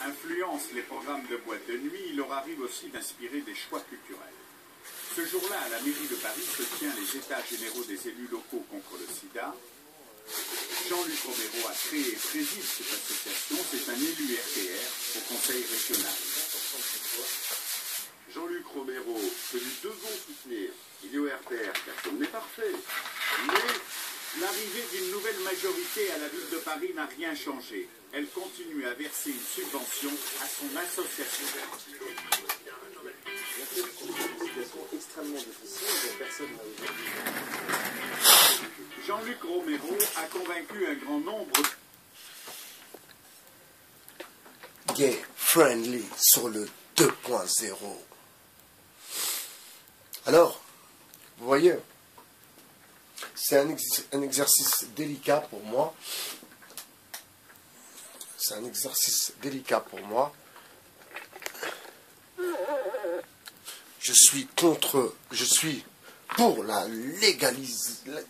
influence les programmes de boîte de nuit, il leur arrive aussi d'inspirer des choix culturels. Ce jour-là, à la mairie de Paris, se tient les états généraux des élus locaux contre le sida. Jean-Luc Romero a créé et préside cette association. C'est un élu RPR au conseil régional. Jean-Luc Romero, que nous devons soutenir, il est au RPR, personne n'est parfait. Mais l'arrivée d'une nouvelle majorité à la ville de Paris n'a rien changé. Elle continue à verser une subvention à son association. C'est une situation extrêmement difficile dont personne n'a aujourd'hui. Jean-Luc Romero a convaincu un grand nombre gay friendly sur le 2.0. Alors, vous voyez, c'est un exercice délicat pour moi. C'est un exercice délicat pour moi. Je suis pour la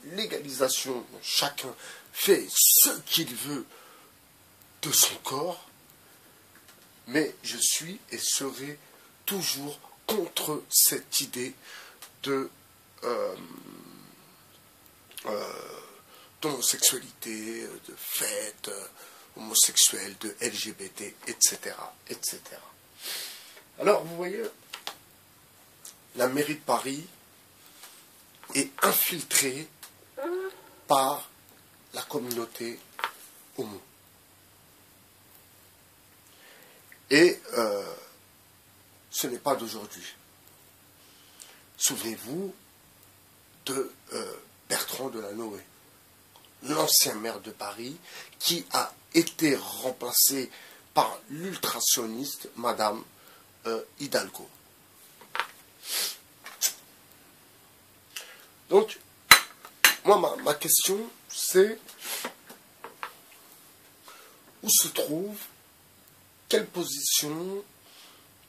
légalisation. Chacun fait ce qu'il veut de son corps, mais je suis et serai toujours contre cette idée de d'homosexualité, de fête homosexuelle, de LGBT, etc., etc. Alors, vous voyez, la mairie de Paris est infiltrée par la communauté homo. Et ce n'est pas d'aujourd'hui. Souvenez-vous de Bertrand Delanoë, l'ancien maire de Paris, qui a été remplacé par l'ultrasoniste Madame Hidalgo. Donc, moi, ma question, c'est où se trouve, quelle position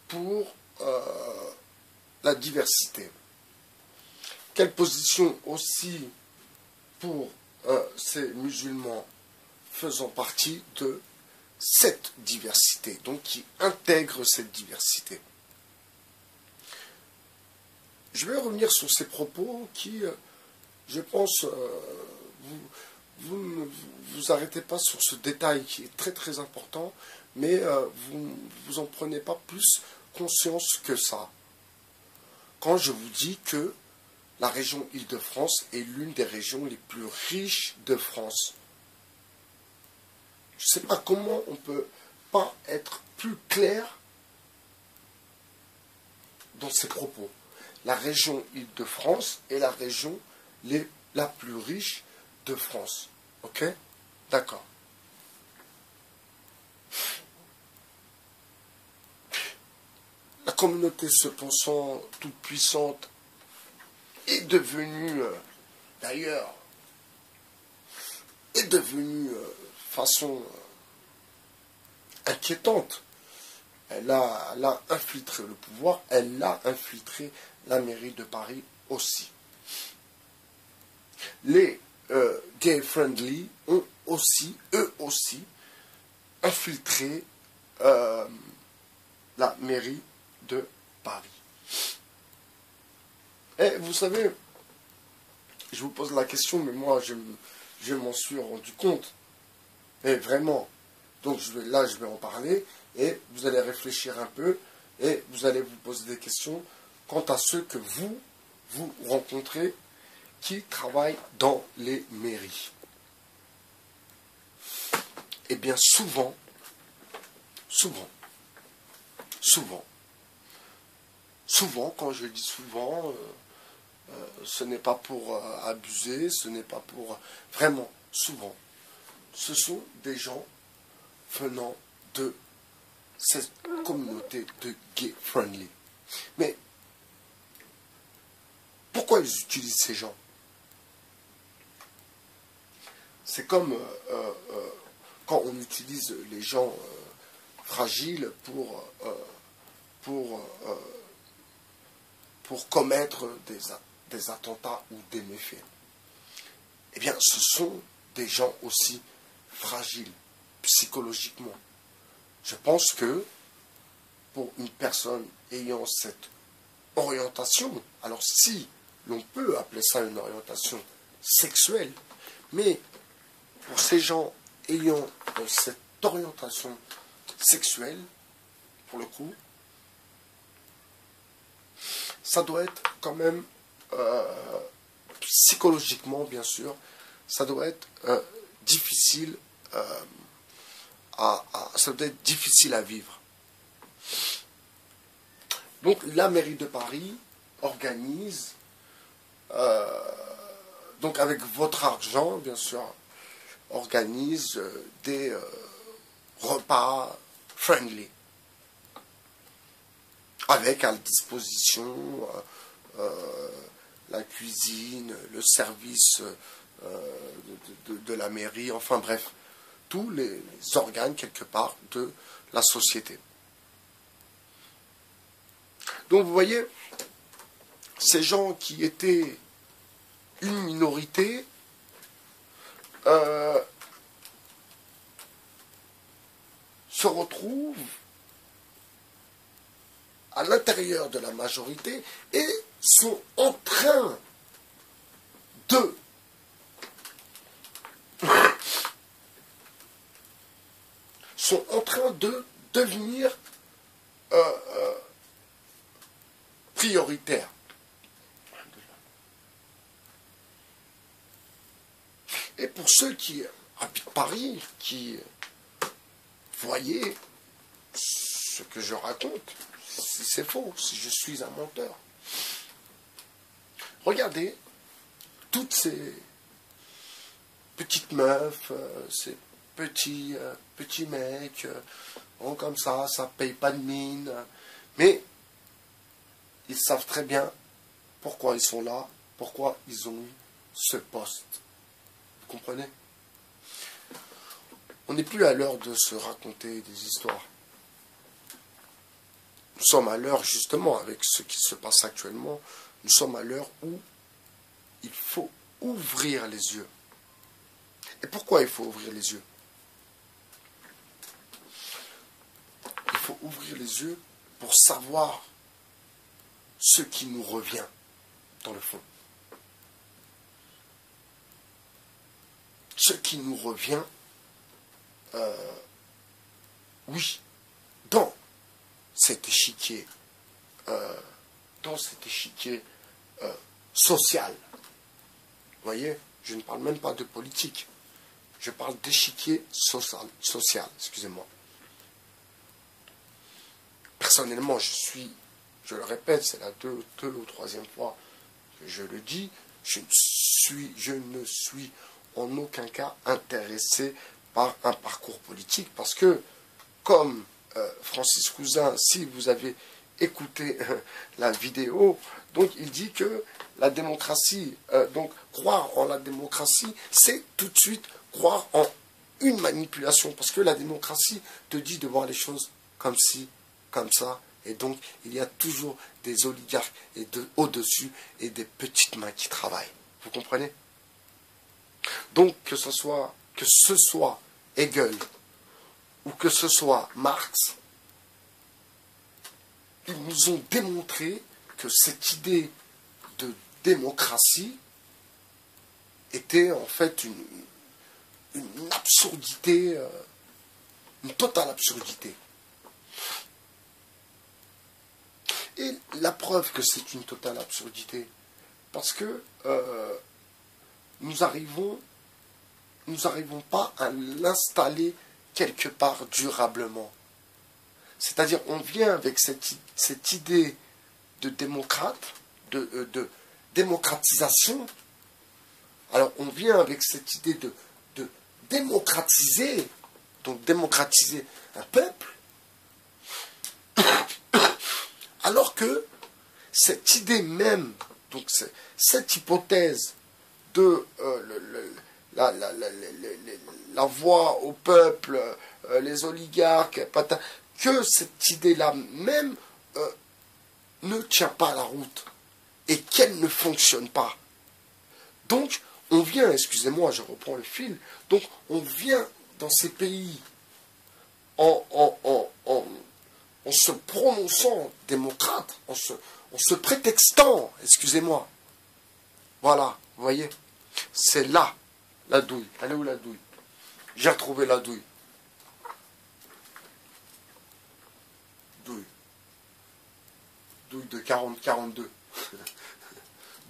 pour la diversité? Quelle position aussi pour ces musulmans faisant partie de cette diversité, donc qui intègrent cette diversité? Je vais revenir sur ces propos qui, je pense, vous ne vous arrêtez pas sur ce détail qui est très très important, mais vous en prenez pas plus conscience que ça. Quand je vous dis que la région Île-de-France est l'une des régions les plus riches de France, je ne sais pas comment on peut pas être plus clair dans ses propos. La région Île-de-France est la région la plus riche de France. Ok? D'accord. La communauté se pensant toute puissante est devenue, d'ailleurs, façon inquiétante. Elle a infiltré le pouvoir, elle a infiltré la mairie de Paris aussi. Les gay friendly ont aussi, eux aussi, infiltré la mairie de Paris. Et vous savez, je vous pose la question, mais moi je m'en suis rendu compte. Et vraiment, donc je vais en parler, et vous allez réfléchir un peu, et vous allez vous poser des questions quant à ceux que vous rencontrez qui travaillent dans les mairies. Eh bien souvent, quand je dis souvent, ce n'est pas pour abuser, ce n'est pas pour... Vraiment, souvent, ce sont des gens venant de cette communauté de gay friendly. Mais pourquoi ils utilisent ces gens? C'est comme quand on utilise les gens fragiles pour commettre des attentats ou des méfaits. Eh bien, ce sont des gens aussi fragiles psychologiquement. Je pense que pour une personne ayant cette orientation, alors si l'on peut appeler ça une orientation sexuelle, mais pour ces gens ayant cette orientation sexuelle, pour le coup, ça doit être quand même, psychologiquement bien sûr, ça doit être difficile ça doit être difficile à vivre. Donc la mairie de Paris organise, donc avec votre argent bien sûr, organise des repas friendly, avec à disposition la cuisine, le service de la mairie, enfin bref, tous les organes quelque part de la société. Donc vous voyez, ces gens qui étaient une minorité, se retrouvent à l'intérieur de la majorité et sont en train de devenir prioritaires. Et pour ceux qui habitent Paris, qui voyez ce que je raconte, si c'est faux, si je suis un menteur. Regardez toutes ces petites meufs, ces petits mecs, comme ça paye pas de mine, mais ils savent très bien pourquoi ils sont là, pourquoi ils ont eu ce poste. Vous comprenez? On n'est plus à l'heure de se raconter des histoires. Nous sommes à l'heure, justement, avec ce qui se passe actuellement, nous sommes à l'heure où il faut ouvrir les yeux. Et pourquoi il faut ouvrir les yeux? Il faut ouvrir les yeux pour savoir ce qui nous revient, dans le fond. Ce qui nous revient, oui, dans cet échiquier, social. Vous voyez, je ne parle même pas de politique. Je parle d'échiquier social, excusez-moi. Personnellement, je le répète, c'est la deux ou troisième fois que je le dis, je ne suis en aucun cas intéressé par un parcours politique, parce que, comme Francis Cousin, si vous avez écouté la vidéo, donc il dit que la démocratie, donc croire en la démocratie, c'est tout de suite croire en une manipulation, parce que la démocratie te dit de voir les choses comme ci, comme ça, et donc il y a toujours des oligarques et au-dessus et des petites mains qui travaillent. Vous comprenez? Donc que ce soit Hegel ou que ce soit Marx, ils nous ont démontré que cette idée de démocratie était en fait une absurdité, une totale absurdité. Et la preuve que c'est une totale absurdité, parce que nous n'arrivons pas à l'installer quelque part durablement. C'est-à-dire, on vient avec cette idée de de démocratisation. Alors, on vient avec cette idée de démocratiser, donc démocratiser un peuple, alors que cette idée même, donc cette hypothèse de la voix au peuple, les oligarques, que cette idée-là même ne tient pas la route et qu'elle ne fonctionne pas. Donc, on vient, excusez-moi, je reprends le fil, donc on vient dans ces pays en se prononçant démocrate, en se prétextant, excusez-moi. Voilà, vous voyez, c'est là la douille. Elle est où la douille? J'ai retrouvé la douille. Douille. Douille de 40-42.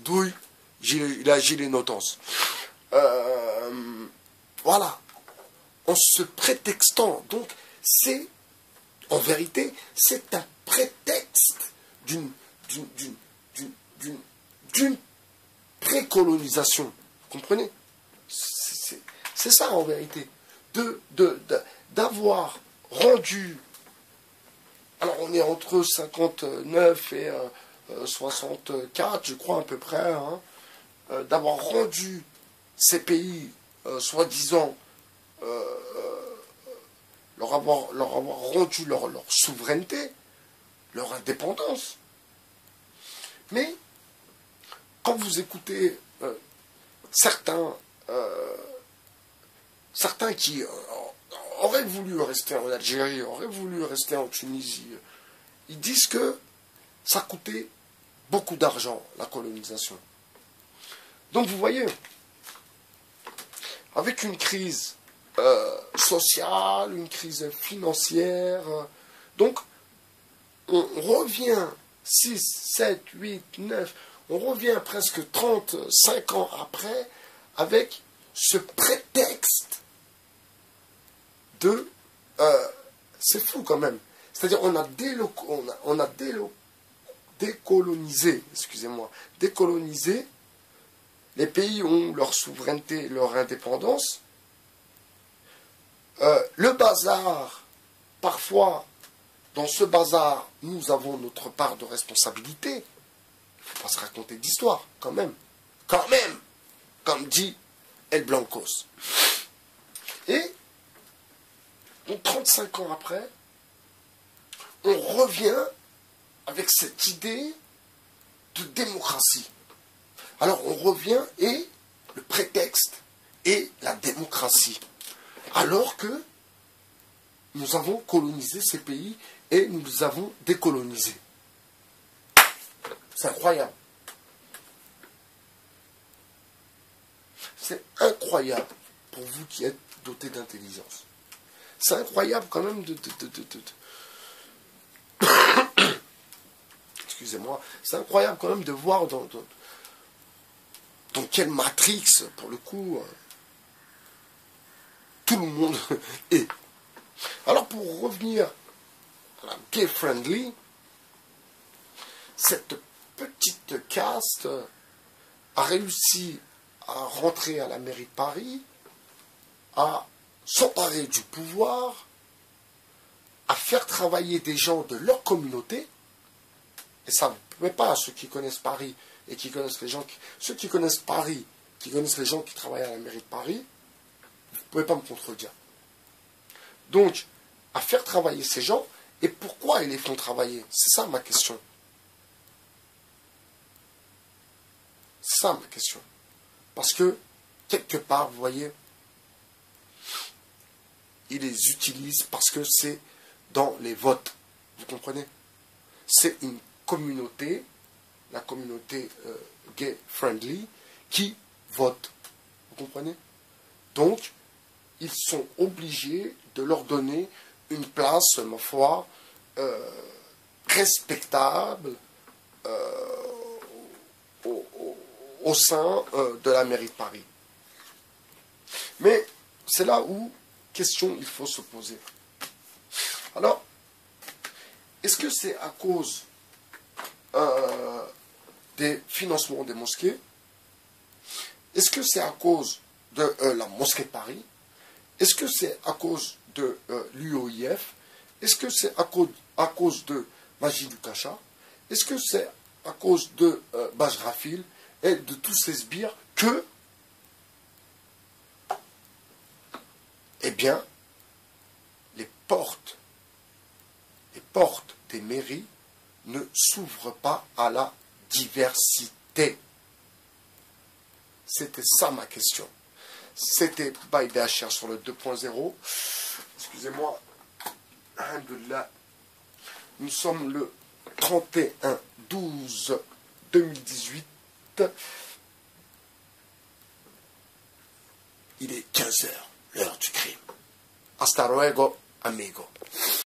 Douille, la gilet notance. Voilà. En se prétextant. Donc, c'est, en vérité, c'est un prétexte d'une précolonisation. Vous comprenez? C'est ça, en vérité. D'avoir rendu... Alors, on est entre 59 et 64, je crois, à peu près, hein, d'avoir rendu ces pays, soi-disant, leur avoir rendu leur souveraineté, leur indépendance. Mais, quand vous écoutez certains qui auraient voulu rester en Algérie, auraient voulu rester en Tunisie, ils disent que ça coûtait beaucoup d'argent, la colonisation. Donc vous voyez, avec une crise sociale, une crise financière, donc on revient 6, 7, 8, 9, on revient presque 35 ans après avec ce prétexte de... c'est fou quand même. C'est-à-dire on a décolonisé, excusez-moi, décolonisé, les pays ont leur souveraineté, leur indépendance. Le bazar, parfois, dans ce bazar, nous avons notre part de responsabilité. Il ne faut pas se raconter d'histoire, quand même, comme dit El Blancos. Et, donc 35 ans après, on revient avec cette idée de démocratie. Alors on revient et le prétexte est la démocratie. Alors que nous avons colonisé ces pays et nous les avons décolonisés. C'est incroyable. C'est incroyable pour vous qui êtes dotés d'intelligence. C'est incroyable quand même excusez-moi, c'est incroyable quand même de voir dans quelle matrix, pour le coup, tout le monde est. Alors pour revenir à la gay friendly, cette petite caste a réussi à rentrer à la mairie de Paris, à s'emparer du pouvoir, à faire travailler des gens de leur communauté. Et ça, vous ne pouvez pas, ceux qui connaissent Paris et qui connaissent les gens ceux qui connaissent Paris, qui connaissent les gens qui travaillent à la mairie de Paris, vous ne pouvez pas me contredire. Donc, à faire travailler ces gens, et pourquoi ils les font travailler? C'est ça ma question. C'est ça ma question. Parce que, quelque part, vous voyez, ils les utilisent parce que c'est dans les votes. Vous comprenez? C'est une communauté, la communauté gay-friendly, qui vote. Vous comprenez? Donc, ils sont obligés de leur donner une place, ma foi, respectable au sein de la mairie de Paris. Mais c'est là où, question, il faut se poser. Alors, est-ce que c'est à cause des financements des mosquées? Est-ce que c'est à cause de la mosquée de Paris? Est-ce que c'est à cause de l'UOIF? Est-ce que c'est à cause de Majid Kacha? Est-ce que c'est à cause de Bajrafil et de tous ces sbires que, eh bien, les portes des mairies ne s'ouvrent pas à la diversité? C'était ça ma question. C'était Baye BHR sur le 2.0. Excusez-moi. Alhamdoulilah. Nous sommes le 31/12/2018. Il est 15 h, l'heure du crime. Hasta luego, amigo.